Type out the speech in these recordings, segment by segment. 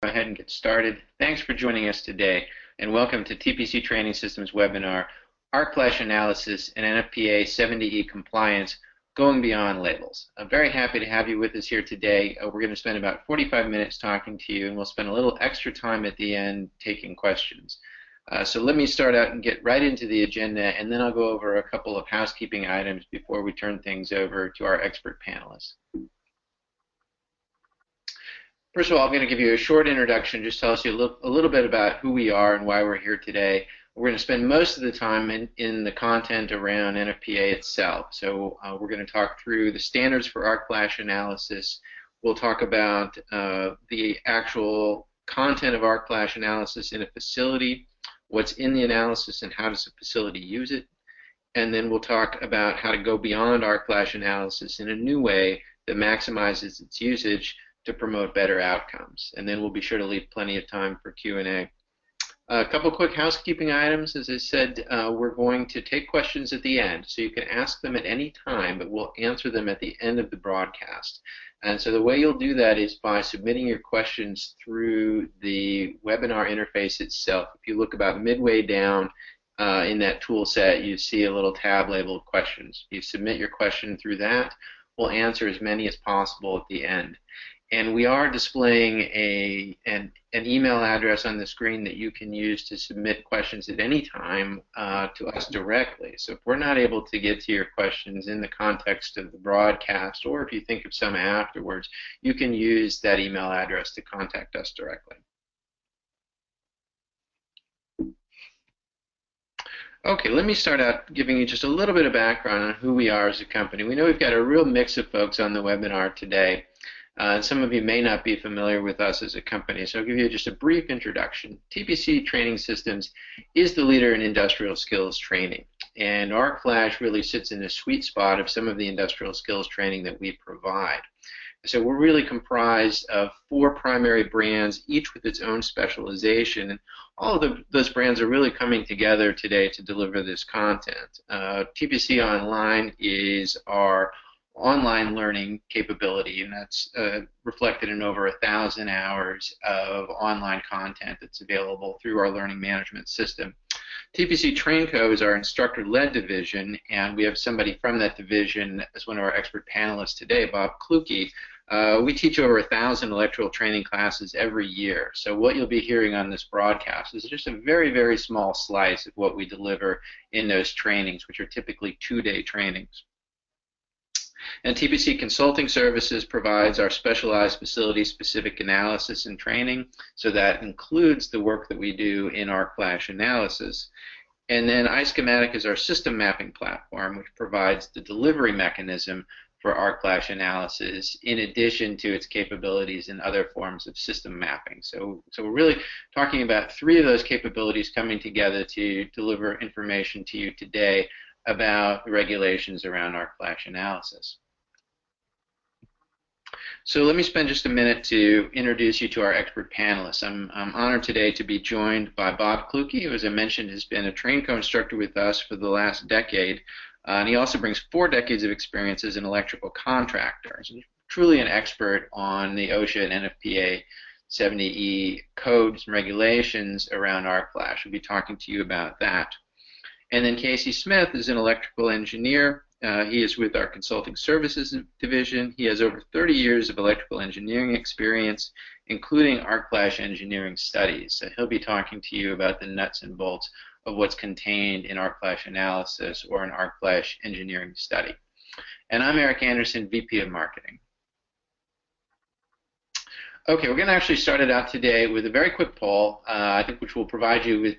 Go ahead and get started. Thanks for joining us today, and welcome to TPC Training Systems webinar, Arc Flash Analysis and NFPA 70E Compliance, Going Beyond Labels. I'm very happy to have you with us here today. We're going to spend about 45 minutes talking to you, and we'll spend a little extra time at the end taking questions. So let me start out and get right into the agenda, and then I'll go over a couple of housekeeping items before we turn things over to our expert panelists. First of all, I'm going to give you a short introduction, just tell us a little bit about who we are and why we're here today. We're going to spend most of the time in the content around NFPA itself. So we're going to talk through the standards for arc flash analysis. We'll talk about the actual content of arc flash analysis in a facility, what's in the analysis and how does the facility use it. And then we'll talk about how to go beyond arc flash analysis in a new way that maximizes its usage to promote better outcomes. And then we'll be sure to leave plenty of time for Q&A. A couple quick housekeeping items. As I said, we're going to take questions at the end, so you can ask them at any time, but we'll answer them at the end of the broadcast. And so the way you'll do that is by submitting your questions through the webinar interface itself. If you look about midway down in that tool set, you see a little tab labeled questions. You submit your question through that. We'll answer as many as possible at the end. And we are displaying an email address on the screen that you can use to submit questions at any time to us directly. So if we're not able to get to your questions in the context of the broadcast, or if you think of some afterwards, you can use that email address to contact us directly. Okay, let me start out giving you just a little bit of background on who we are as a company. We know we've got a real mix of folks on the webinar today. Some of you may not be familiar with us as a company, so I'll give you just a brief introduction. TPC Training Systems is the leader in industrial skills training, and Arc Flash really sits in the sweet spot of some of the industrial skills training that we provide. So we're really comprised of 4 primary brands, each with its own specialization, and all of those brands are really coming together today to deliver this content. TPC Online is our online learning capability, and that's reflected in over 1,000 hours of online content that's available through our learning management system. TPC TrainCo is our instructor-led division, and we have somebody from that division as one of our expert panelists today, Bob Kluke. We teach over 1,000 electrical training classes every year, so what you'll be hearing on this broadcast is just a very, very small slice of what we deliver in those trainings, which are typically 2-day trainings. And TPC Consulting Services provides our specialized facility-specific analysis and training, so that includes the work that we do in arc flash analysis. And then iSchematic is our system mapping platform, which provides the delivery mechanism for arc flash analysis, in addition to its capabilities in other forms of system mapping. So we're really talking about 3 of those capabilities coming together to deliver information to you today about the regulations around arc flash analysis. So let me spend just a minute to introduce you to our expert panelists. I'm honored today to be joined by Bob Kluke, who, as I mentioned, has been a TrainCo instructor with us for the last decade, and he also brings 4 decades of experience as an electrical contractor. So he's truly an expert on the OSHA and NFPA 70E codes and regulations around arc flash. We'll be talking to you about that. And then Casey Smith is an electrical engineer. He is with our Consulting Services division. He has over 30 years of electrical engineering experience, including arc flash engineering studies. So he'll be talking to you about the nuts and bolts of what's contained in arc flash analysis or an arc flash engineering study. And I'm Eric Anderson, VP of Marketing. Okay, we're going to actually start it out today with a very quick poll, I think, which will provide you with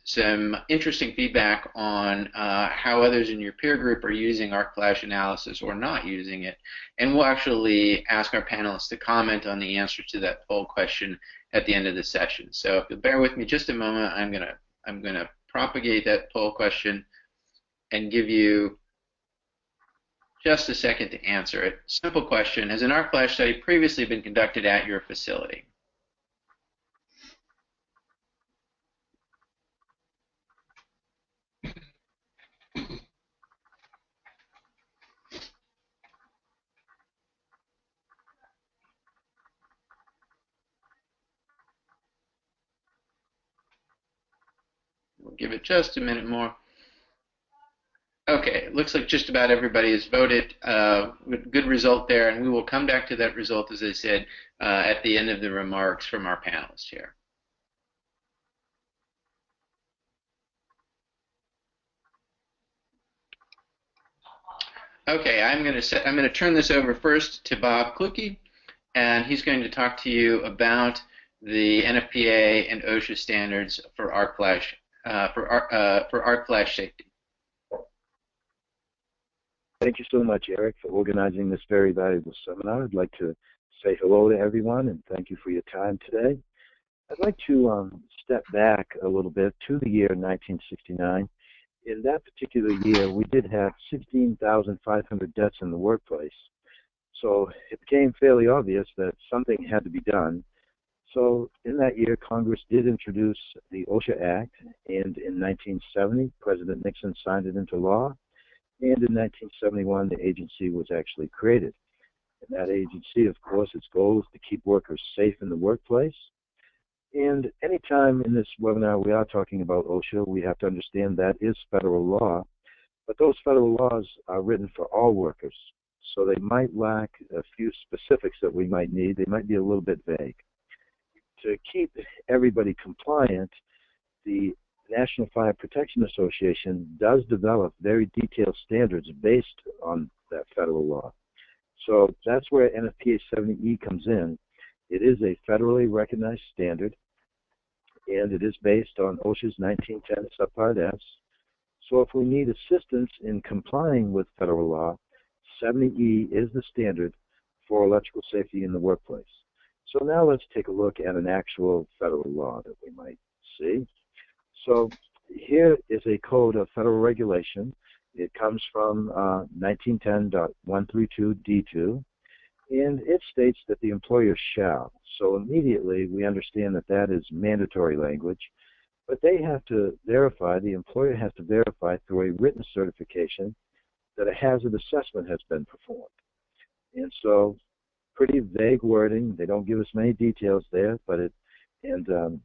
some interesting feedback on how others in your peer group are using arc flash analysis or not using it. And we'll actually ask our panelists to comment on the answer to that poll question at the end of the session. So if you'll bear with me just a moment, I'm gonna propagate that poll question and give you just a second to answer it. Simple question: has an arc flash study previously been conducted at your facility? give it just a minute more. Okay, it looks like just about everybody has voted. Good result there, and we will come back to that result, as I said, at the end of the remarks from our panelists here. Okay, I'm going to turn this over first to Bob Kluke, and he's going to talk to you about the NFPA and OSHA standards for arc flash safety. Thank you so much, Eric, for organizing this very valuable seminar. I'd like to say hello to everyone and thank you for your time today. I'd like to step back a little bit to the year 1969. In that particular year, we did have 16,500 deaths in the workplace. So it became fairly obvious that something had to be done. So in that year, Congress did introduce the OSHA Act, and in 1970, President Nixon signed it into law. And in 1971, the agency was actually created. And that agency, of course, its goal is to keep workers safe in the workplace. And anytime in this webinar we are talking about OSHA, we have to understand that is federal law. But those federal laws are written for all workers. So they might lack a few specifics that we might need. They might be a little bit vague. To keep everybody compliant, the National Fire Protection Association does develop very detailed standards based on that federal law. So that's where NFPA 70E comes in. It is a federally recognized standard, and it is based on OSHA's 1910 Subpart S. So if we need assistance in complying with federal law, 70E is the standard for electrical safety in the workplace. So now let's take a look at an actual federal law that we might see. So here is a code of federal regulation. It comes from 1910.132D2, and it states that the employer shall. So immediately we understand that that is mandatory language, but they have to verify, the employer has to verify through a written certification that a hazard assessment has been performed. And so pretty vague wording. They don't give us many details there, but it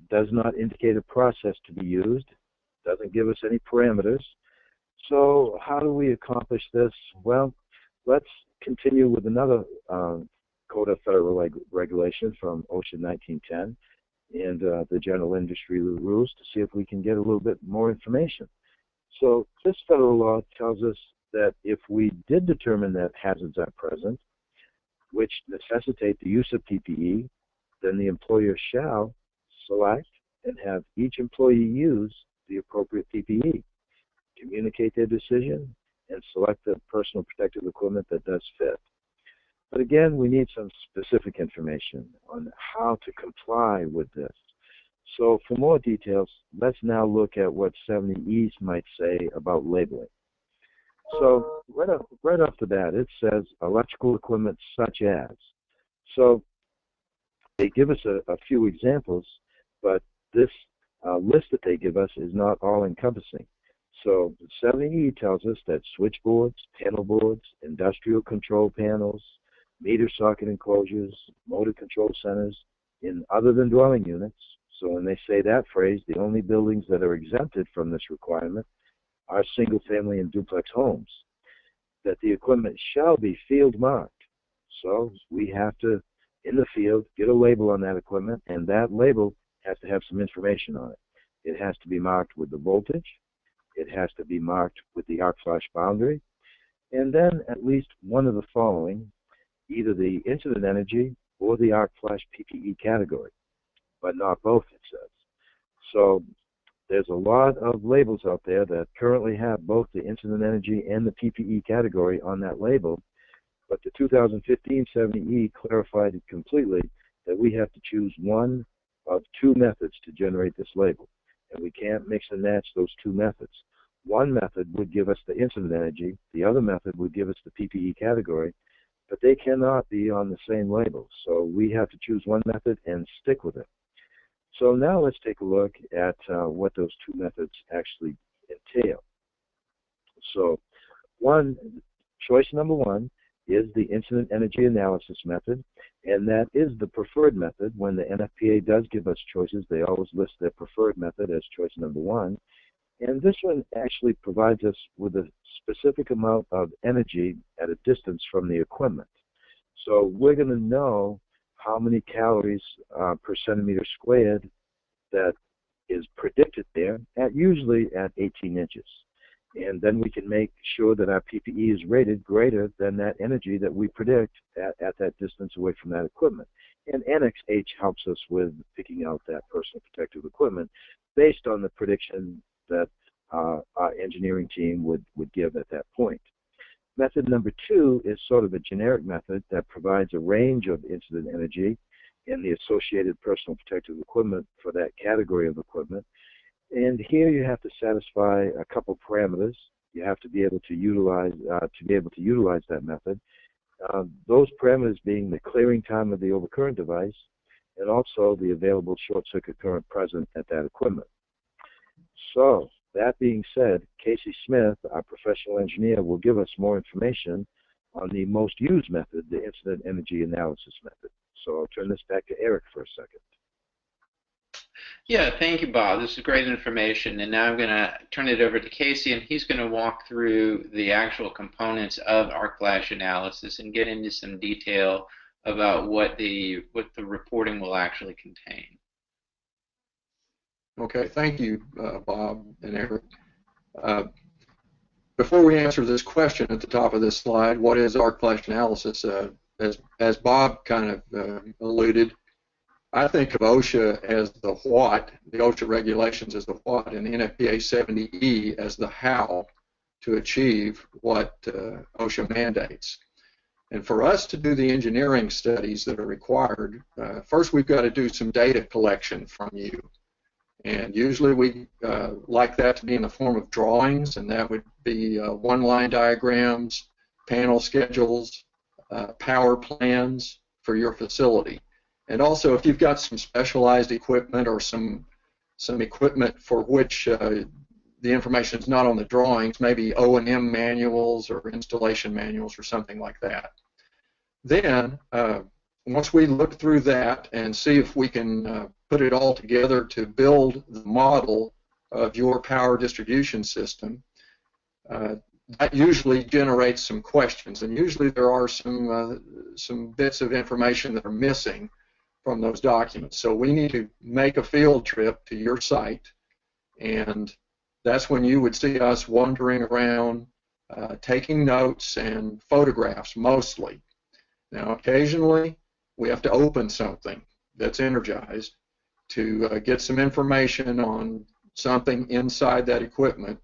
does not indicate a process to be used, doesn't give us any parameters. So how do we accomplish this? Well, let's continue with another Code of Federal Regulation from OSHA 1910 and the general industry rules to see if we can get a little bit more information. So this federal law tells us that if we did determine that hazards are present, which necessitate the use of PPE, then the employer shall select and have each employee use the appropriate PPE, communicate their decision, and select the personal protective equipment that does fit. But again, we need some specific information on how to comply with this. So for more details, let's now look at what 70Es might say about labeling. So right off the bat, it says electrical equipment such as. So they give us a few examples, but this list that they give us is not all-encompassing. So 70E tells us that switchboards, panel boards, industrial control panels, meter socket enclosures, motor control centers, in other than dwelling units. So when they say that phrase, the only buildings that are exempted from this requirement are single-family and duplex homes, that the equipment shall be field marked. So we have to, in the field, get a label on that equipment, and that label has to have some information on it. It has to be marked with the voltage. It has to be marked with the arc flash boundary, and then at least one of the following, either the incident energy or the arc flash PPE category, but not both, it says. So there's a lot of labels out there that currently have both the incident energy and the PPE category on that label, but the 2015 70E clarified it completely that we have to choose one of two methods to generate this label, and we can't mix and match those two methods. One method would give us the incident energy, the other method would give us the PPE category, but they cannot be on the same label, so we have to choose one method and stick with it. So now let's take a look at what those two methods actually entail. So choice number one is the incident energy analysis method, and that is the preferred method. When the NFPA does give us choices, they always list their preferred method as choice number one. And this one actually provides us with a specific amount of energy at a distance from the equipment. So we're going to know how many calories per centimeter squared that is predicted there, usually at 18 inches. And then we can make sure that our PPE is rated greater than that energy that we predict at that distance away from that equipment. And Annex H helps us with picking out that personal protective equipment based on the prediction that our engineering team would give at that point. Method number 2 is sort of a generic method that provides a range of incident energy and the associated personal protective equipment for that category of equipment. And here you have to satisfy a couple parameters. You have to be able to utilize that method. Those parameters being the clearing time of the overcurrent device and also the available short circuit current present at that equipment. So that being said, Casey Smith, our professional engineer, will give us more information on the most used method, the incident energy analysis method. So I'll turn this back to Eric for a second. Yeah, thank you, Bob. This is great information. And now I'm going to turn it over to Casey, and he's going to walk through the actual components of arc flash analysis and get into some detail about what the reporting will actually contain. Okay, thank you, Bob and Eric. Before we answer this question at the top of this slide, what is arc flash analysis? As Bob kind of alluded, I think of OSHA as the what, the OSHA regulations as the what, and the NFPA 70E as the how to achieve what OSHA mandates. And for us to do the engineering studies that are required, first we've got to do some data collection from you. And usually we like that to be in the form of drawings, and that would be one-line diagrams, panel schedules, power plans for your facility. And also, if you've got some specialized equipment or some equipment for which the information is not on the drawings, maybe O&M manuals or installation manuals or something like that. Then, once we look through that and see if we can put it all together to build the model of your power distribution system, that usually generates some questions, and usually there are some bits of information that are missing from those documents. So we need to make a field trip to your site, and that's when you would see us wandering around, taking notes and photographs mostly. Now, occasionally we have to open something that's energized to get some information on something inside that equipment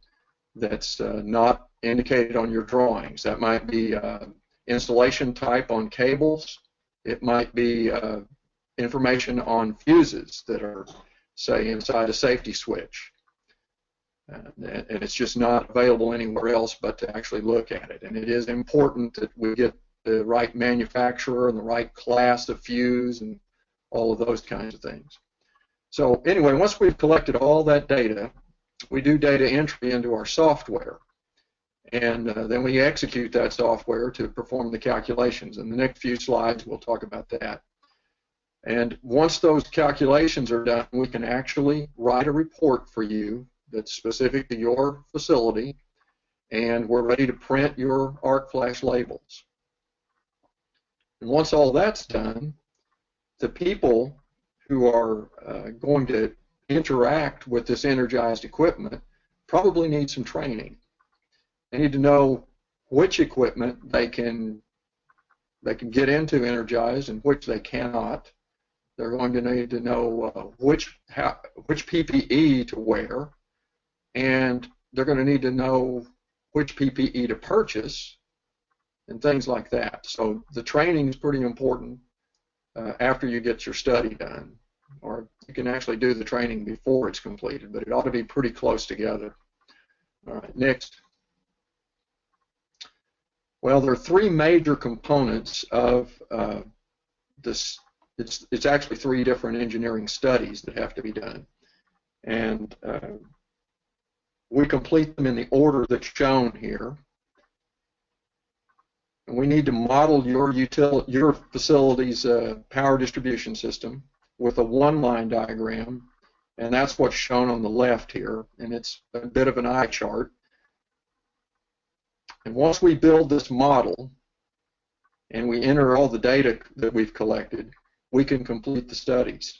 that's not indicated on your drawings. That might be installation type on cables. It might be information on fuses that are, say, inside a safety switch. And it's just not available anywhere else but to actually look at it. And it is important that we get the right manufacturer and the right class of fuse and all of those kinds of things. So anyway, once we've collected all that data, we do data entry into our software. And then we execute that software to perform the calculations. In the next few slides, we'll talk about that. And once those calculations are done, we can actually write a report for you that's specific to your facility, and we're ready to print your arc flash labels. And once all that's done, the people who are going to interact with this energized equipment probably need some training. They need to know which equipment they can get into energized and which they cannot. They're going to need to know which PPE to wear, and they're going to need to know which PPE to purchase and things like that. So the training is pretty important after you get your study done, or you can actually do the training before it's completed, but it ought to be pretty close together. All right, next. Well, there are three major components of this. It's actually three different engineering studies that have to be done, and we complete them in the order that's shown here. And we need to model your facility's power distribution system with a one-line diagram And that's what's shown on the left here, and it's a bit of an eye chart. And once we build this model and we enter all the data that we've collected, we can complete the studies.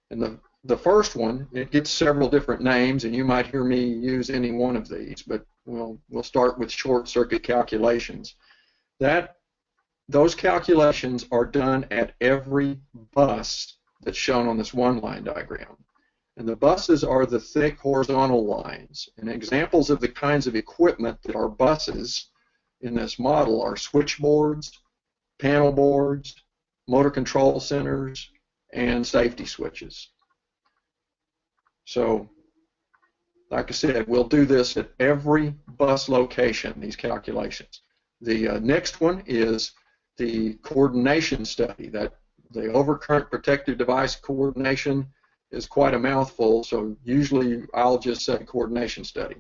And the first one, it gets several different names, and you might hear me use any one of these, but we'll start with short circuit calculations. Those calculations are done at every bus that's shown on this one-line diagram. And the buses are the thick horizontal lines. And examples of the kinds of equipment that are buses in this model are switchboards, panel boards, motor control centers, and safety switches. So, like I said, we'll do this at every bus location, these calculations. The next one is the coordination study. That the overcurrent protective device coordination is quite a mouthful, so usually I'll just say coordination study.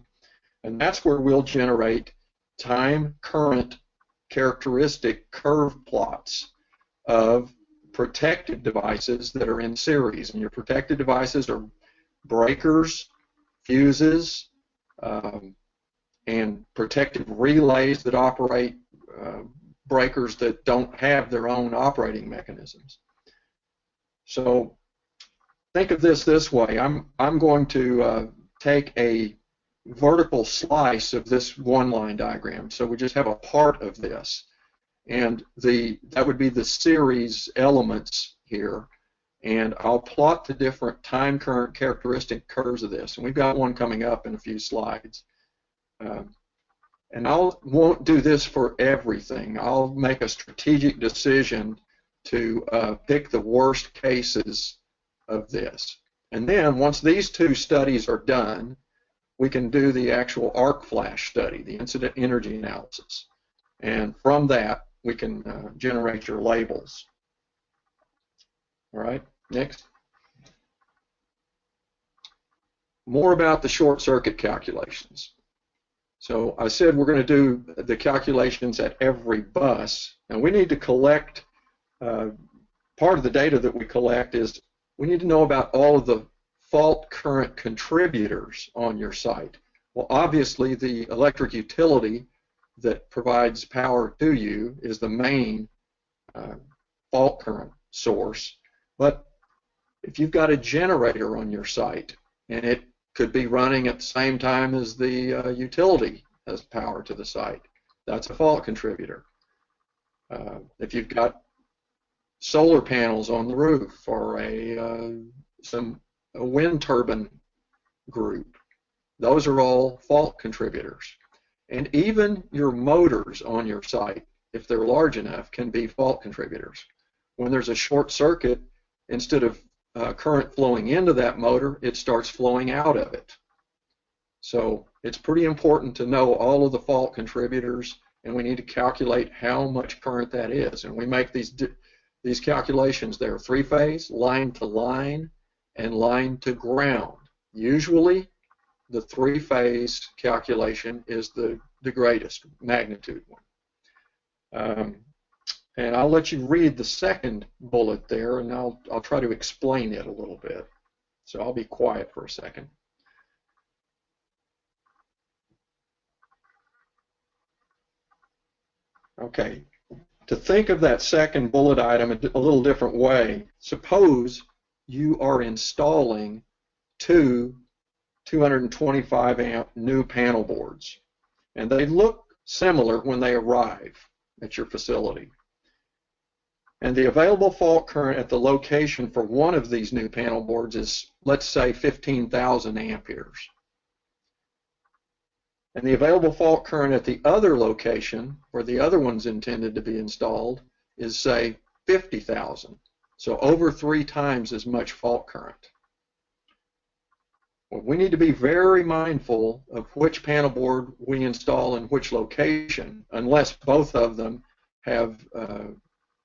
And that's where we'll generate time current characteristic curve plots of protected devices that are in series. And your protected devices are breakers, fuses, and protective relays that operate breakers that don't have their own operating mechanisms. So think of this way. I'm going to take a vertical slice of this one-line diagram. So we just have a part of this. And that would be the series elements here. And I'll plot the different time current characteristic curves of this. And we've got one coming up in a few slides. And I won't do this for everything. I'll make a strategic decision to pick the worst cases of this. And then once these two studies are done, we can do the actual arc flash study, the incident energy analysis. And from that, we can generate your labels. All right, next. More about the short circuit calculations. So I said we're going to do the calculations at every bus, and we need to collect, part of the data that we collect is we need to know about all of the fault current contributors on your site. Well, obviously the electric utility that provides power to you is the main fault current source, but if you've got a generator on your site and it could be running at the same time as the utility has power to the site, that's a fault contributor. If you've got solar panels on the roof or a wind turbine group, those are all fault contributors. And even your motors on your site, if they're large enough, can be fault contributors. When there's a short circuit, instead of current flowing into that motor, it starts flowing out of it. So it's pretty important to know all of the fault contributors, and we need to calculate how much current that is. And we make these calculations. They're three-phase, line to line, and line to ground. Usually the three-phase calculation is the greatest magnitude one. And I'll let you read the second bullet there, and I'll try to explain it a little bit. So I'll be quiet for a second. Okay, to think of that second bullet item a little different way, suppose you are installing two 225 amp new panel boards, and they look similar when they arrive at your facility. And the available fault current at the location for one of these new panel boards is, let's say, 15,000 amperes. And the available fault current at the other location, where the other one's intended to be installed, is, say, 50,000. So over 3 times as much fault current. Well, we need to be very mindful of which panel board we install in which location, unless both of them have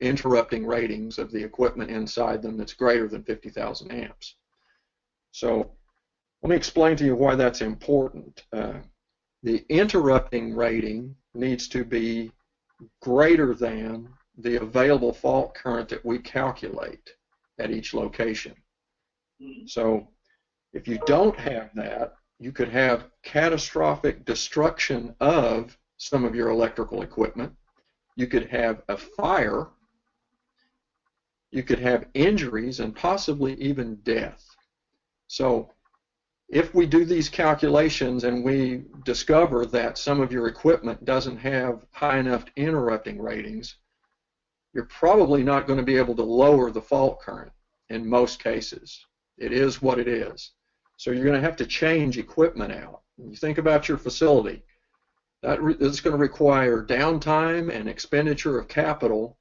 interrupting ratings of the equipment inside them that's greater than 50,000 amps. So let me explain to you why that's important. The interrupting rating needs to be greater than the available fault current that we calculate at each location. So If you don't have that, you could have catastrophic destruction of some of your electrical equipment. You could have a fire. You could have injuries and possibly even death. So if we do these calculations and we discover that some of your equipment doesn't have high enough interrupting ratings, you're probably not going to be able to lower the fault current in most cases. It is what it is. So you're going to have to change equipment out. When you think about your facility, it's going to require downtime and expenditure of capital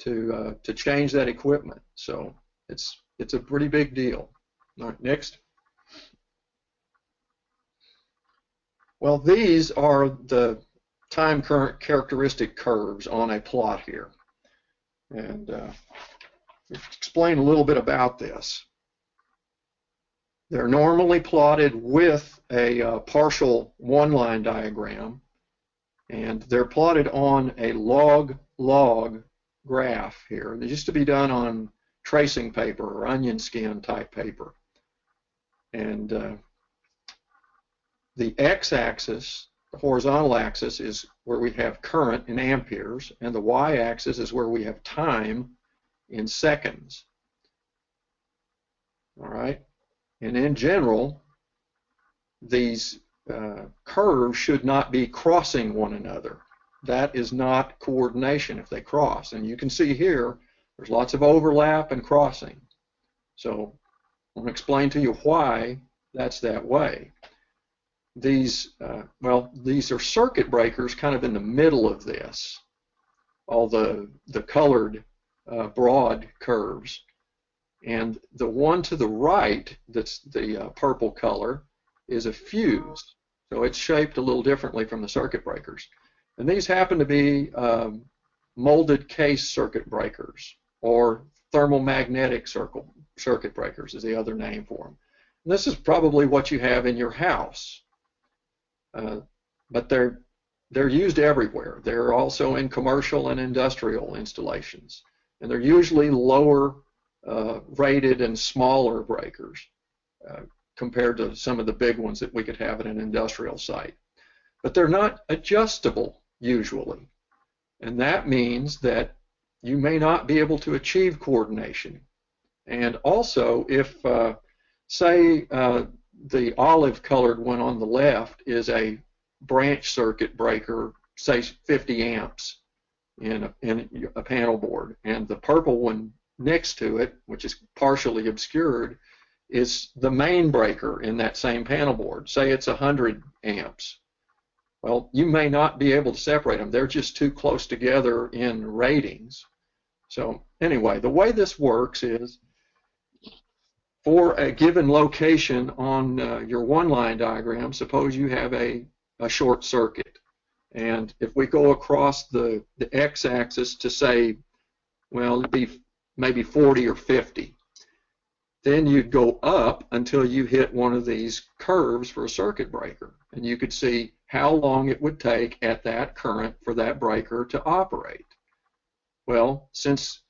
to change that equipment. So it's a pretty big deal. All right, next. Well, these are the time current characteristic curves on a plot here. And explain a little bit about this. They're normally plotted with a partial one-line diagram, and they're plotted on a log-log graph here. They used to be done on tracing paper or onion skin type paper. And the x-axis, the horizontal axis, is where we have current in amperes, and the y-axis is where we have time in seconds. All right? And in general, these curves should not be crossing one another. That is not coordination if they cross. And you can see here, there's lots of overlap and crossing. So I'm going to explain to you why that's that way. These, these are circuit breakers kind of in the middle of this, all the colored broad curves. And the one to the right, that's the purple color, is a fuse. So it's shaped a little differently from the circuit breakers. And these happen to be molded case circuit breakers, or thermomagnetic circuit breakers is the other name for them. And this is probably what you have in your house. But they're used everywhere. They're also in commercial and industrial installations. And they're usually lower rated and smaller breakers compared to some of the big ones that we could have at an industrial site. But they're not adjustable usually. And that means that you may not be able to achieve coordination. And also, if, say, the olive colored one on the left is a branch circuit breaker, say 50 amps in a panel board, and the purple one next to it, which is partially obscured, is the main breaker in that same panel board. Say it's 100 amps. Well, you may not be able to separate them. They're just too close together in ratings. So anyway, the way this works is, for a given location on your one-line diagram, suppose you have a short circuit. And if we go across the x-axis to say, well, it'd be maybe 40 or 50, then you'd go up until you hit one of these curves for a circuit breaker. And you could see how long it would take at that current for that breaker to operate. Well, since,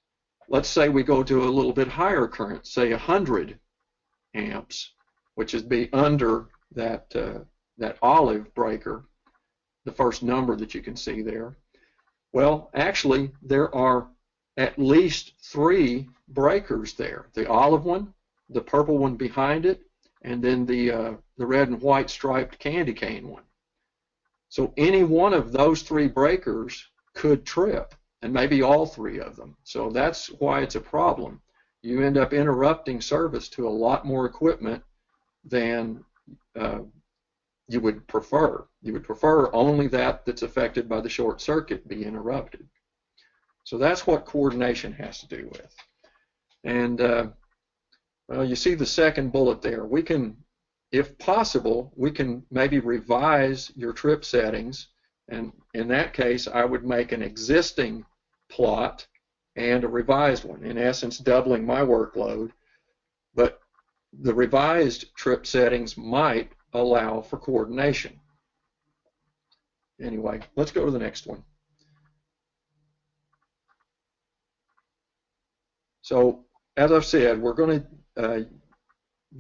let's say we go to a little bit higher current, say 100 amps, which is be under that olive breaker, the first number that you can see there. Well, actually, there are at least 3 breakers there. The olive one, the purple one behind it, and then the red and white striped candy cane one. So any one of those 3 breakers could trip, and maybe all 3 of them. So that's why it's a problem. You end up interrupting service to a lot more equipment than you would prefer. You would prefer only that's affected by the short circuit be interrupted. So that's what coordination has to do with. And well, you see the second bullet there. We can, if possible, we can maybe revise your trip settings. And in that case, I would make an existing plot and a revised one, in essence doubling my workload. But the revised trip settings might allow for coordination. Anyway, let's go to the next one. So, as I've said, we're going to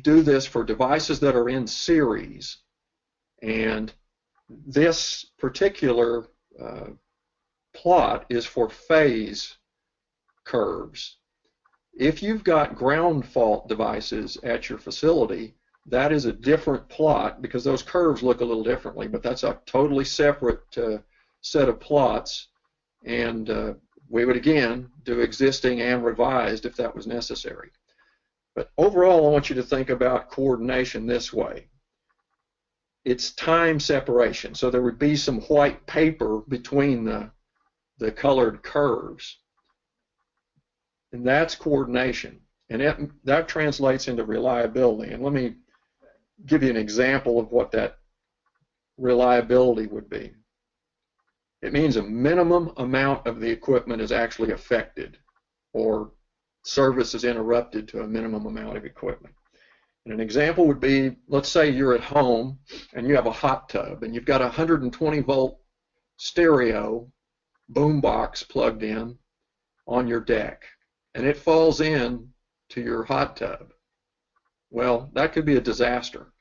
do this for devices that are in series, and this particular plot is for phase curves. If you've got ground fault devices at your facility, that is a different plot because those curves look a little differently, but that's a totally separate set of plots, and we would again do existing and revised if that was necessary. But overall, I want you to think about coordination this way. It's time separation, so there would be some white paper between the colored curves, and that's coordination, and that translates into reliability. And let me give you an example of what that reliability would be. It means a minimum amount of the equipment is actually affected, or service is interrupted to a minimum amount of equipment. And an example would be, let's say you're at home and you have a hot tub and you've got a 120 volt stereo boom box plugged in on your deck, and it falls in to your hot tub. Well, that could be a disaster.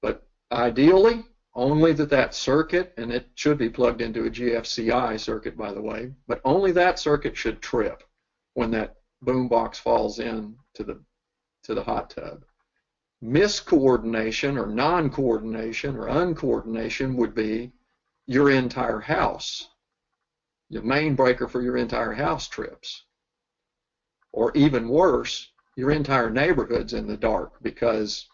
But ideally, only that circuit, and it should be plugged into a GFCI circuit, by the way, but only that circuit should trip when that boom box falls in to the hot tub. Miscoordination or non-coordination or uncoordination would be your entire house. The main breaker for your entire house trips. Or even worse, your entire neighborhood's in the dark because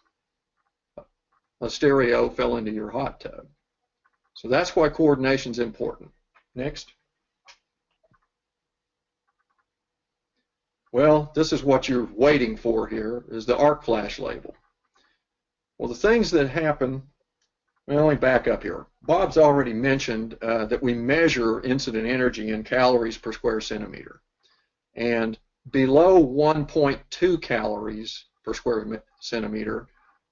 a stereo fell into your hot tub. So that's why coordination is important. Next. Well, this is what you're waiting for here, is the arc flash label. Well, the things that happen, well, let me back up here. Bob's already mentioned that we measure incident energy in calories per square centimeter. And below 1.2 calories per square centimeter,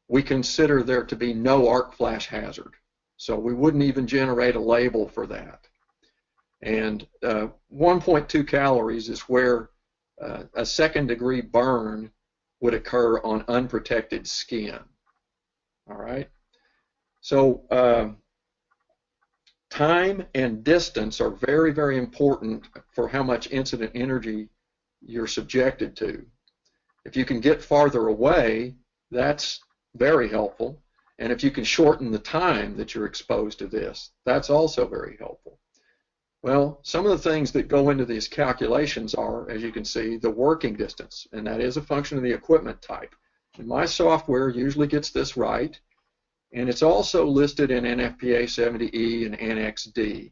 we consider there to be no arc flash hazard. So we wouldn't even generate a label for that. And 1.2 calories is where a second-degree burn would occur on unprotected skin. All right? So time and distance are very, very important for how much incident energy you're subjected to. If you can get farther away, that's very helpful. And if you can shorten the time that you're exposed to this, that's also very helpful. Well, some of the things that go into these calculations are, as you can see, the working distance, and that is a function of the equipment type. And my software usually gets this right, and it's also listed in NFPA 70E and NXD.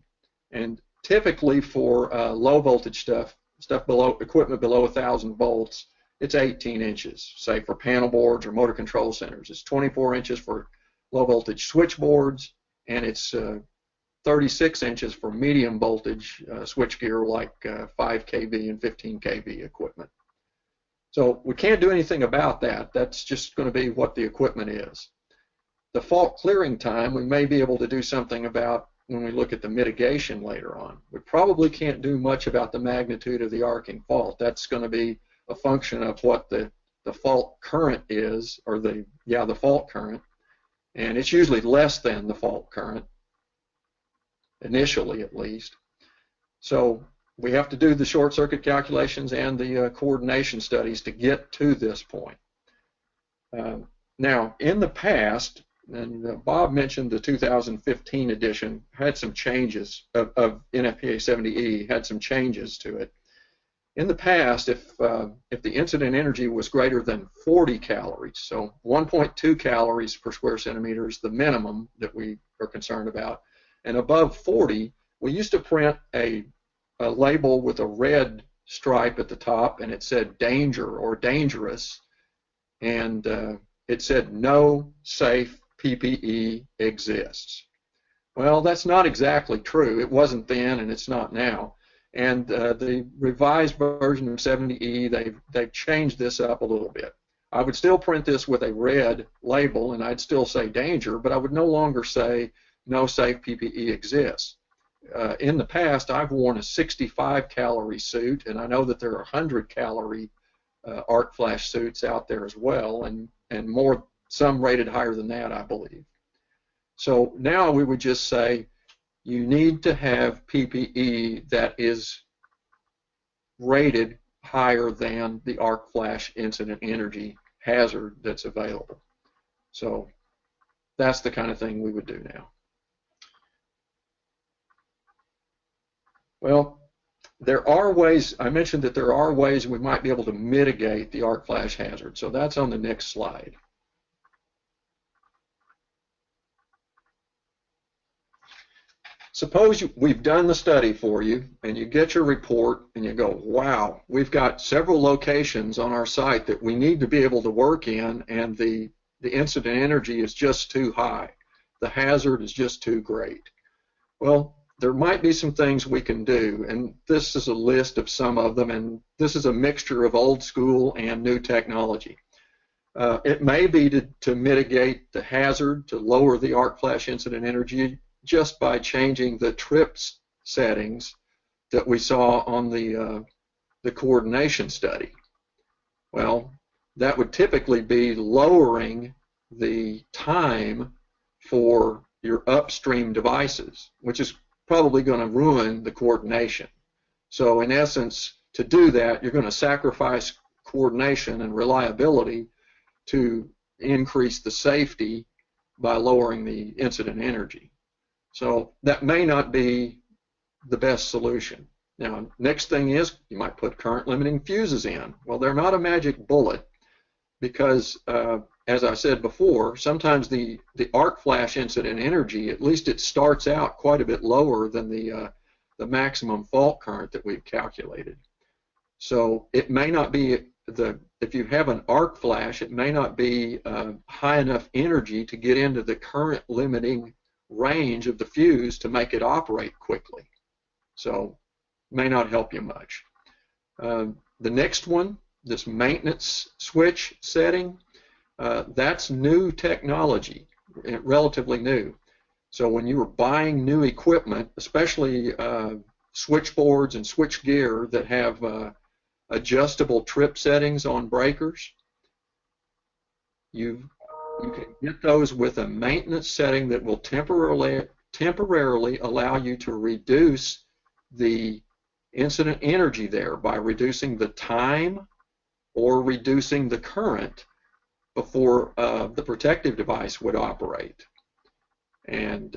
And typically for low voltage stuff below equipment below 1,000 volts, it's 18 inches. Say for panel boards or motor control centers, it's 24 inches for low voltage switchboards, and it's 36 inches for medium voltage switchgear like 5 kV and 15 kV equipment. So we can't do anything about that. That's just going to be what the equipment is. The fault clearing time, we may be able to do something about when we look at the mitigation later on. We probably can't do much about the magnitude of the arcing fault. That's going to be a function of what the fault current is, or the fault current, and it's usually less than the fault current, initially at least. So we have to do the short circuit calculations and the coordination studies to get to this point. Now, in the past, and Bob mentioned the 2015 edition had some changes of NFPA 70E, had some changes to it. In the past, if the incident energy was greater than 40 calories, so 1.2 calories per square centimeter is the minimum that we are concerned about, and above 40, we used to print a label with a red stripe at the top, and it said danger or dangerous, and it said no safe PPE exists. Well, that's not exactly true. It wasn't then, and it's not now. And the revised version of 70E, they've changed this up a little bit. I would still print this with a red label, and I'd still say danger, but I would no longer say no safe PPE exists. In the past, I've worn a 65 calorie suit, and I know that there are 100 calorie arc flash suits out there as well, and more, some rated higher than that, I believe. So now we would just say you need to have PPE that is rated higher than the arc flash incident energy hazard that's available. So that's the kind of thing we would do now. Well, there are ways, I mentioned that there are ways we might be able to mitigate the arc flash hazard. So that's on the next slide. Suppose we've done the study for you, and you get your report, and you go, wow, we've got several locations on our site that we need to be able to work in, and the incident energy is just too high. The hazard is just too great. Well, there might be some things we can do, and this is a list of some of them, and this is a mixture of old school and new technology. It may be to mitigate the hazard, to lower the arc flash incident energy, just by changing the trips settings that we saw on the coordination study. Well, that would typically be lowering the time for your upstream devices, which is probably going to ruin the coordination. So in essence, to do that, you're going to sacrifice coordination and reliability to increase the safety by lowering the incident energy. So that may not be the best solution. Now, next thing is you might put current limiting fuses in. Well, they're not a magic bullet because, as I said before, sometimes the arc flash incident energy, at least it starts out quite a bit lower than the maximum fault current that we've calculated. So it may not be if you have an arc flash, it may not be high enough energy to get into the current limiting range of the fuse to make it operate quickly. So may not help you much. The next one, this maintenance switch setting, that's new technology, relatively new. So when you were buying new equipment, especially switchboards and switch gear that have adjustable trip settings on breakers, you can get those with a maintenance setting that will temporarily allow you to reduce the incident energy there by reducing the time or reducing the current before the protective device would operate. And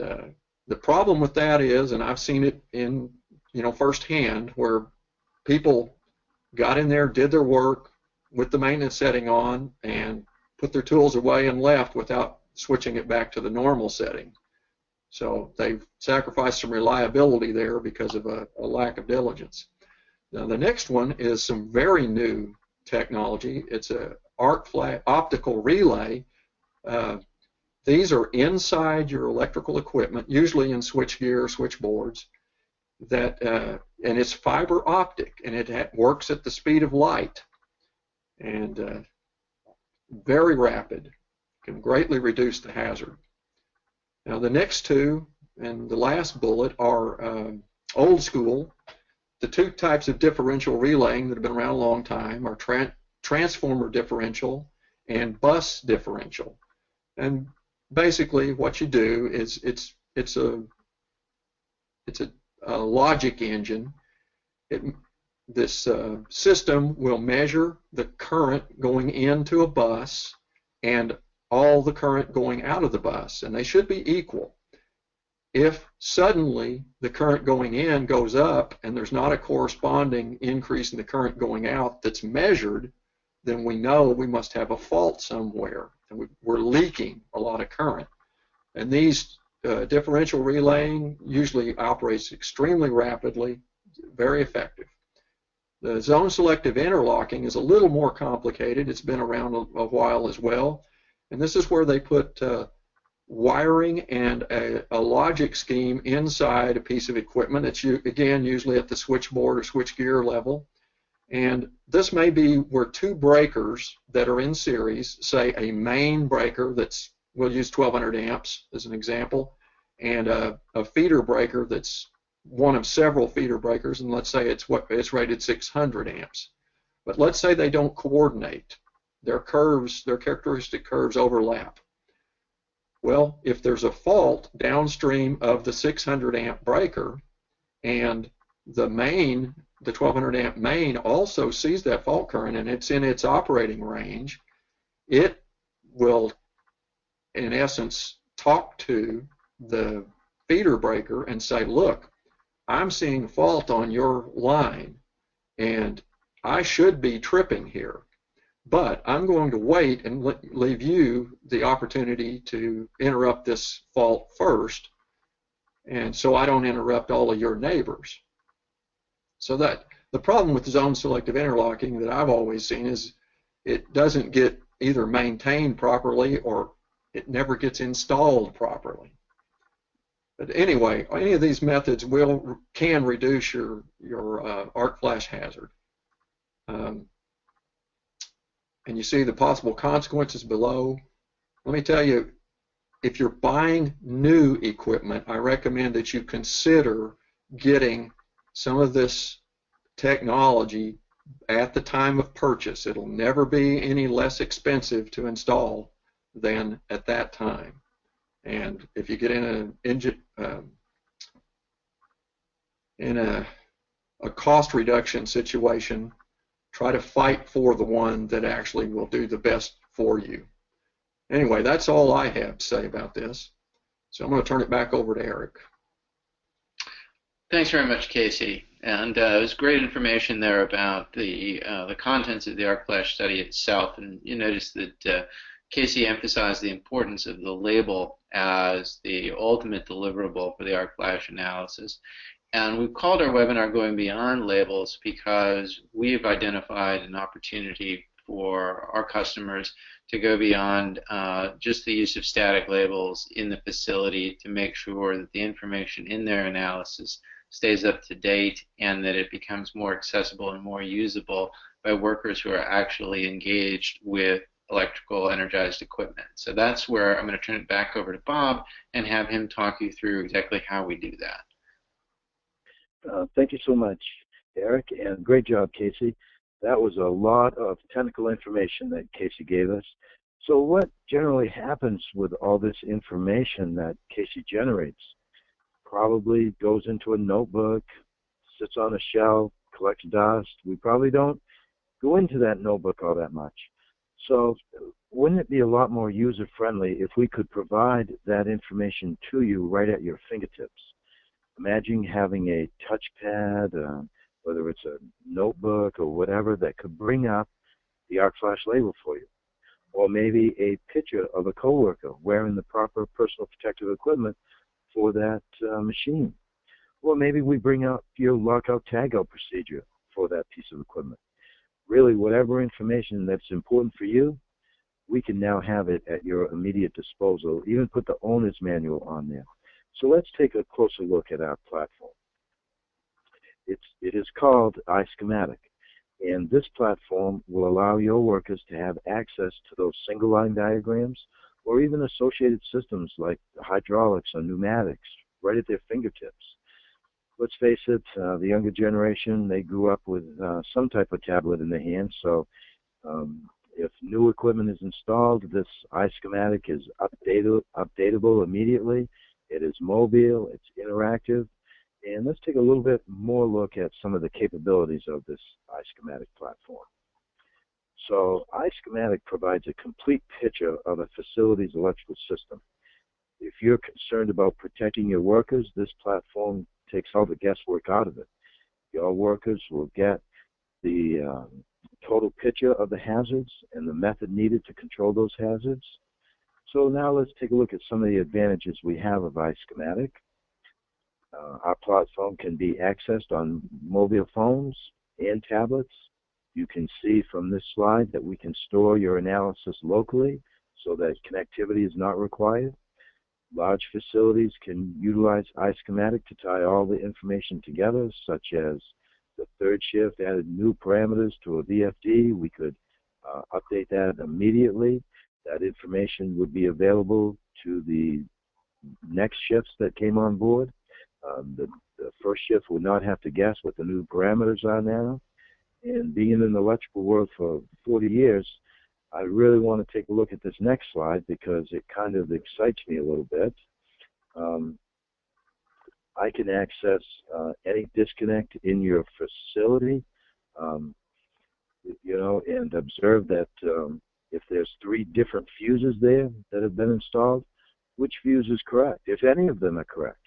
the problem with that is, and I've seen it in firsthand, where people got in there, did their work with the maintenance setting on, and put their tools away and left without switching it back to the normal setting. So they've sacrificed some reliability there because of a lack of diligence. Now the next one is some very new technology. It's a arc flash optical relay. These are inside your electrical equipment, usually in switchgear, switchboards, that and it's fiber optic, and it works at the speed of light, and very rapid, can greatly reduce the hazard. Now the next two and the last bullet are old school. The two types of differential relaying that have been around a long time are transformer differential and bus differential. And basically what you do is it's a logic engine. This system will measure the current going into a bus and all the current going out of the bus, and they should be equal. If suddenly the current going in goes up and there's not a corresponding increase in the current going out that's measured, then we know we must have a fault somewhere, and we're leaking a lot of current. And these differential relaying usually operates extremely rapidly, very effective. The zone selective interlocking is a little more complicated. It's been around a while as well, and this is where they put wiring and a logic scheme inside a piece of equipment. It's again usually at the switchboard or switchgear level, and this may be where two breakers that are in series, say a main breaker that's, we'll use 1200 amps as an example, and a feeder breaker that's one of several feeder breakers, and let's say it's rated 600 amps. But let's say they don't coordinate. Their curves, their characteristic curves overlap. Well, if there's a fault downstream of the 600 amp breaker and the main, the 1200 amp main also sees that fault current and it's in its operating range, it will, in essence, talk to the feeder breaker and say, look, I'm seeing fault on your line and I should be tripping here, but I'm going to wait and leave you the opportunity to interrupt this fault first, and so I don't interrupt all of your neighbors. So that the problem with zone selective interlocking that I've always seen is it doesn't get either maintained properly or it never gets installed properly. But anyway, any of these methods can reduce your arc flash hazard. And you see the possible consequences below. Let me tell you, if you're buying new equipment, I recommend that you consider getting some of this technology at the time of purchase. It'll never be any less expensive to install than at that time. And if you get in a cost reduction situation, try to fight for the one that actually will do the best for you. Anyway, that's all I have to say about this. So I'm going to turn it back over to Eric. Thanks very much, Casey. And it was great information there about the contents of the arc flash study itself. And you notice that Casey emphasized the importance of the label as the ultimate deliverable for the arc flash analysis. And we've called our webinar Going Beyond Labels because we've identified an opportunity for our customers to go beyond just the use of static labels in the facility to make sure that the information in their analysis stays up to date and that it becomes more accessible and more usable by workers who are actually engaged with electrical energized equipment. So that's where I'm going to turn it back over to Bob and have him talk you through exactly how we do that. Thank you so much, Eric, and great job, Casey. That was a lot of technical information that Casey gave us. So what generally happens with all this information that Casey generates? Probably goes into a notebook, sits on a shelf, collects dust. We probably don't go into that notebook all that much. So wouldn't it be a lot more user-friendly if we could provide that information to you right at your fingertips? Imagine having a touchpad, whether it's a notebook or whatever, that could bring up the arc flash label for you. Or maybe a picture of a coworker wearing the proper personal protective equipment for that machine. Or maybe we bring up your lockout tagout procedure for that piece of equipment. Really, whatever information that's important for you, we can now have it at your immediate disposal, even put the owner's manual on there. So let's take a closer look at our platform. It is called iSchematic, and this platform will allow your workers to have access to those single line diagrams or even associated systems like hydraulics or pneumatics right at their fingertips. Let's face it, the younger generation, they grew up with some type of tablet in their hand, so if new equipment is installed, this iSchematic is updatable immediately. It is mobile, it's interactive, and let's take a little bit more look at some of the capabilities of this iSchematic platform. So iSchematic provides a complete picture of a facility's electrical system. If you're concerned about protecting your workers, this platform takes all the guesswork out of it. Your workers will get the total picture of the hazards and the method needed to control those hazards. So now let's take a look at some of the advantages we have of iSchematic. Our platform can be accessed on mobile phones and tablets. You can see from this slide that we can store your analysis locally so that connectivity is not required. Large facilities can utilize iSchematic to tie all the information together, such as the third shift added new parameters to a VFD. We could update that immediately. That information would be available to the next shifts that came on board. The first shift would not have to guess what the new parameters are now. And being in the electrical world for 40 years, I really want to take a look at this next slide because it kind of excites me a little bit. I can access any disconnect in your facility, and observe that if there's 3 different fuses there that have been installed, which fuse is correct, if any of them are correct.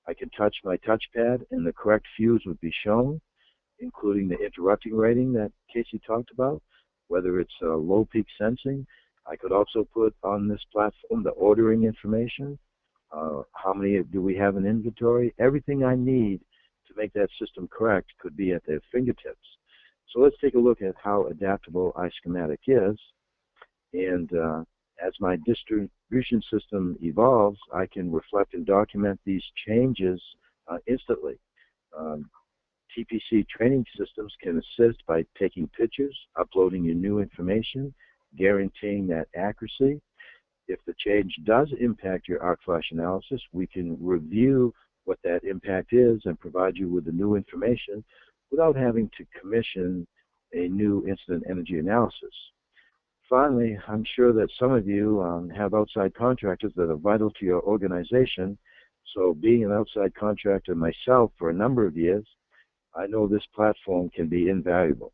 I can touch my touchpad and the correct fuse would be shown, including the interrupting rating that Casey talked about, whether it's low peak sensing. I could also put on this platform the ordering information, how many do we have in inventory. Everything I need to make that system correct could be at their fingertips. So let's take a look at how adaptable iSchematic is. And as my distribution system evolves, I can reflect and document these changes instantly. TPC training systems can assist by taking pictures, uploading your new information, guaranteeing that accuracy. If the change does impact your arc flash analysis, we can review what that impact is and provide you with the new information without having to commission a new incident energy analysis. Finally, I'm sure that some of you have outside contractors that are vital to your organization. So being an outside contractor myself for a number of years, I know this platform can be invaluable.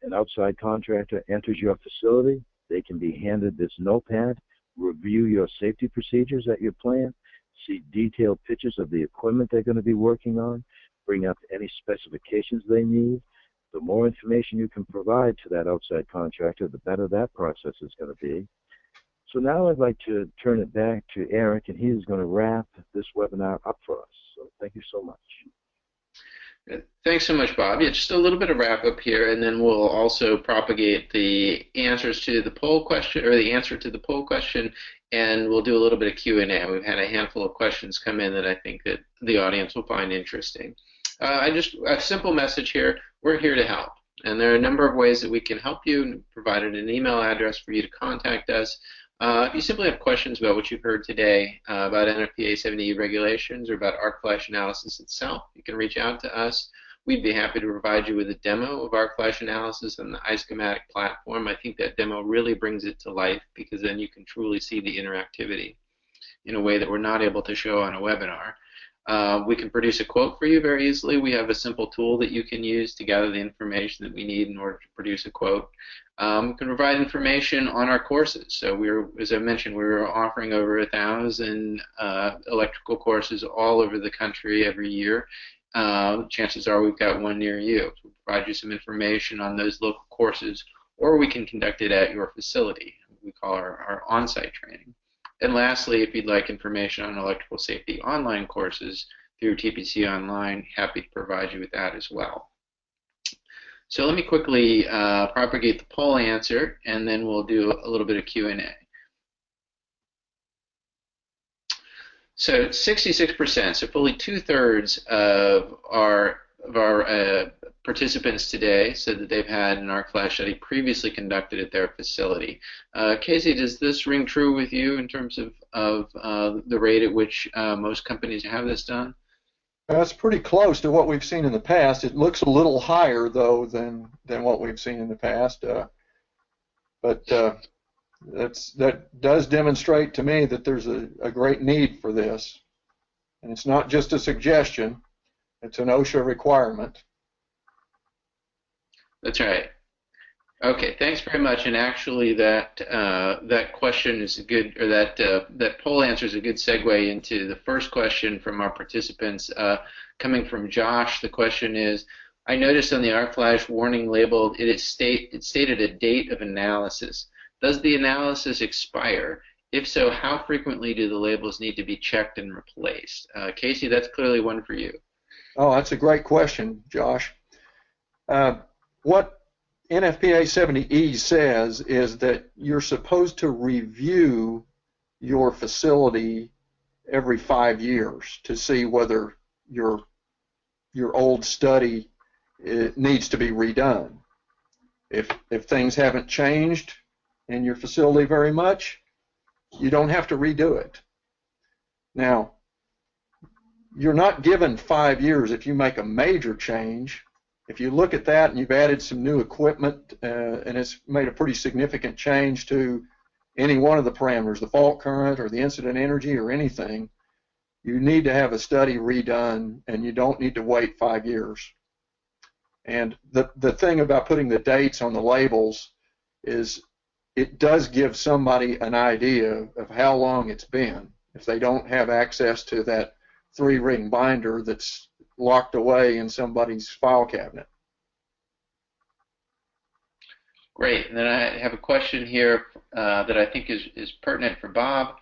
An outside contractor enters your facility, they can be handed this notepad, review your safety procedures at your plant, see detailed pictures of the equipment they're going to be working on, bring up any specifications they need. The more information you can provide to that outside contractor, the better that process is going to be. So now I'd like to turn it back to Eric, and he's going to wrap this webinar up for us. So thank you so much. Thanks so much, Bob. Yeah, just a little bit of wrap up here, and then we'll also propagate the answers to the poll question, or the answer to the poll question, and we'll do a little bit of Q&A. We've had a handful of questions come in that I think that the audience will find interesting. A simple message here: we're here to help, and there are a number of ways that we can help you, and provided an email address for you to contact us. If you simply have questions about what you've heard today about NFPA 70E regulations or about arc flash analysis itself, you can reach out to us. We'd be happy to provide you with a demo of arc flash analysis on the iSchematic platform. I think that demo really brings it to life because then you can truly see the interactivity in a way that we're not able to show on a webinar. We can produce a quote for you very easily. We have a simple tool that you can use to gather the information that we need in order to produce a quote. We can provide information on our courses. So as I mentioned, we're offering over 1,000 electrical courses all over the country every year. Chances are we've got one near you. So we'll provide you some information on those local courses, or we can conduct it at your facility. We call our on-site training. And lastly, if you'd like information on electrical safety online courses through TPC Online, happy to provide you with that as well. So let me quickly propagate the poll answer, and then we'll do a little bit of Q&A. So 66%, so fully 2/3 of our participants today said that they've had an arc flash study previously conducted at their facility. Casey, does this ring true with you in terms of the rate at which most companies have this done? That's pretty close to what we've seen in the past. It looks a little higher, though, than what we've seen in the past. But that does demonstrate to me that there's a great need for this. And it's not just a suggestion. It's an OSHA requirement. That's right. Okay, thanks very much. And actually, that question is a good, or that poll answer is a good segue into the first question from our participants. Coming from Josh, the question is: I noticed on the arc flash warning label it stated a date of analysis. Does the analysis expire? If so, how frequently do the labels need to be checked and replaced? Casey, that's clearly one for you. Oh, that's a great question, Josh. What NFPA 70E says is that you're supposed to review your facility every 5 years to see whether your old study needs to be redone. If things haven't changed in your facility very much, you don't have to redo it. Now, you're not given 5 years if you make a major change. If you look at that and you've added some new equipment and it's made a pretty significant change to any one of the parameters, the fault current or the incident energy or anything, you need to have a study redone, and you don't need to wait 5 years. And the thing about putting the dates on the labels is it does give somebody an idea of how long it's been if they don't have access to that 3-ring binder that's locked away in somebody's file cabinet. Great. And then I have a question here that I think is pertinent for Bob.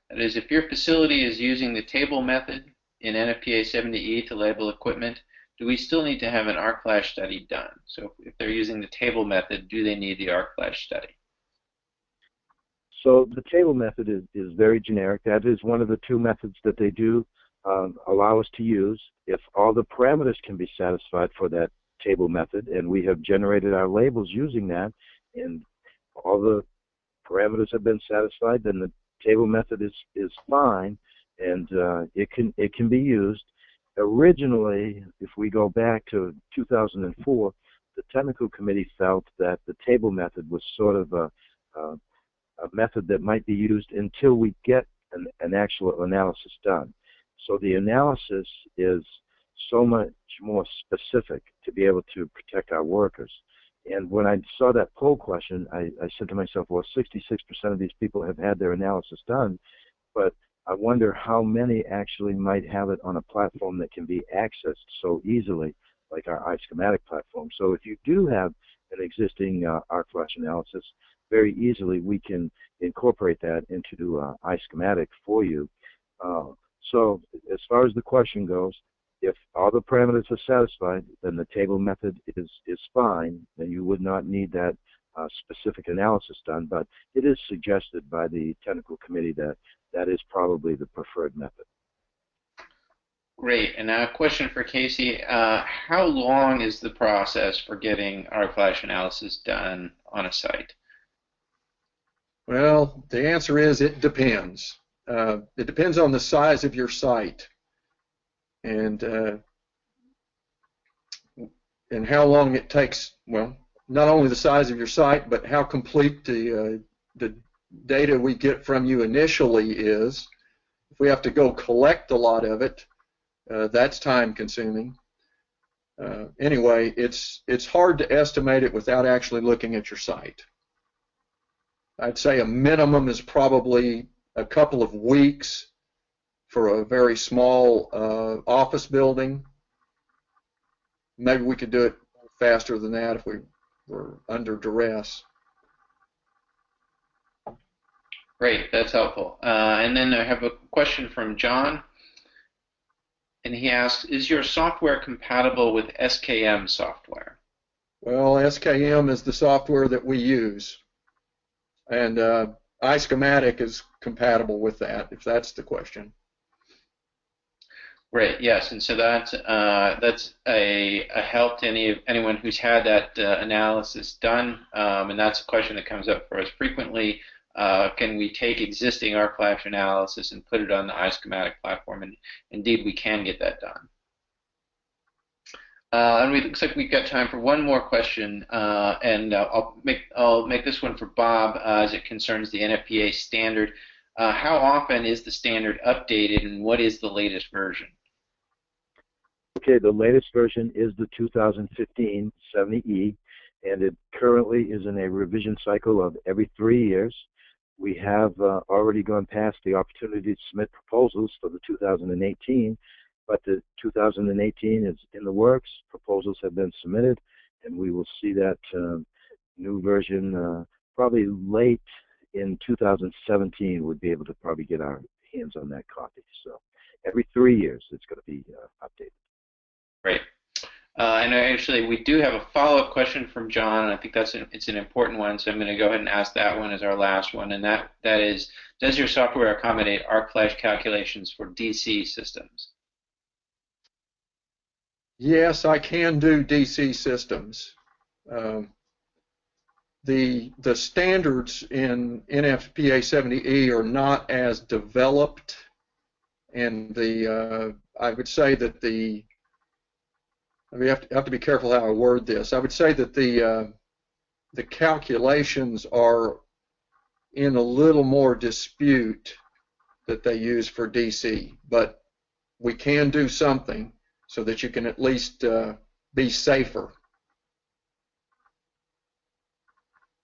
That is, if your facility is using the table method in NFPA 70E to label equipment, do we still need to have an arc flash study done? So if they're using the table method, do they need the arc flash study? So the table method is very generic. That is one of the 2 methods that they do allow us to use. If all the parameters can be satisfied for that table method, and we have generated our labels using that, and all the parameters have been satisfied, then the table method is fine, and it can be used. Originally, if we go back to 2004, the technical committee felt that the table method was sort of a method that might be used until we get an actual analysis done. So the analysis is so much more specific to be able to protect our workers. And when I saw that poll question, I said to myself, well, 66% of these people have had their analysis done, but I wonder how many actually might have it on a platform that can be accessed so easily, like our iSchematic platform. So if you do have an existing arc flash analysis, very easily we can incorporate that into iSchematic for you. So as far as the question goes, if all the parameters are satisfied, then the table method is fine, and you would not need that specific analysis done, but it is suggested by the technical committee that that is probably the preferred method. Great. And now a question for Casey. How long is the process for getting arc flash analysis done on a site? Well, the answer is it depends. It depends on the size of your site and how long it takes. Well, not only the size of your site, but how complete the data we get from you initially is. If we have to go collect a lot of it, that's time consuming. Anyway, it's hard to estimate it without actually looking at your site. I'd say a minimum is probably a couple of weeks for a very small office building. Maybe we could do it faster than that if we were under duress. Great, that's helpful. And then I have a question from John, and he asks, is your software compatible with SKM software? Well, SKM is the software that we use, and iSchematic is compatible with that, if that's the question. Great, yes, and so that's a help to anyone who's had that analysis done, and that's a question that comes up for us frequently. Can we take existing arc flash analysis and put it on the iSchematic platform? And indeed, we can get that done. And it looks like we've got time for one more question, and I'll make this one for Bob as it concerns the NFPA standard. How often is the standard updated, and what is the latest version? Okay, the latest version is the 2015 70E, and it currently is in a revision cycle of every 3 years. We have already gone past the opportunity to submit proposals for the 2018, but the 2018 is in the works. Proposals have been submitted, and we will see that new version probably late in 2017. Would be able to probably get our hands on that copy. So every 3 years it's going to be updated. Great. And actually, we do have a follow-up question from John, and I think it's an important one, so I'm going to go ahead and ask that one as our last one, and that is, does your software accommodate arc flash calculations for DC systems? Yes, I can do DC systems. The standards in NFPA 70E are not as developed, and I would say that the we have to be careful how I word this. I would say that the calculations are in a little more dispute that they use for DC, but we can do something so that you can at least be safer.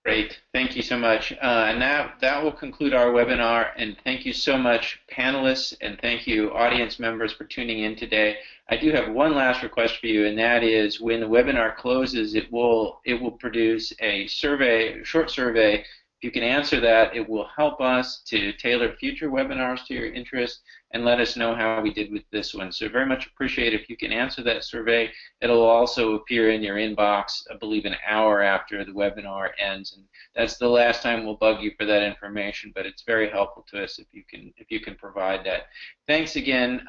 Great, thank you so much. And that will conclude our webinar, and thank you so much, panelists, and thank you, audience members, for tuning in today. I do have one last request for you, and that is when the webinar closes, it will produce a survey, a short survey. If you can answer that, it will help us to tailor future webinars to your interest and let us know how we did with this one. So very much appreciate if you can answer that survey. It'll also appear in your inbox, I believe, an hour after the webinar ends, and that's the last time we'll bug you for that information, but it's very helpful to us if you can provide that. Thanks again.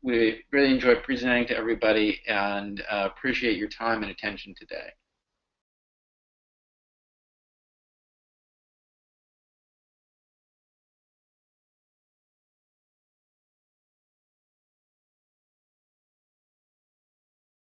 We really enjoyed presenting to everybody and appreciate your time and attention today.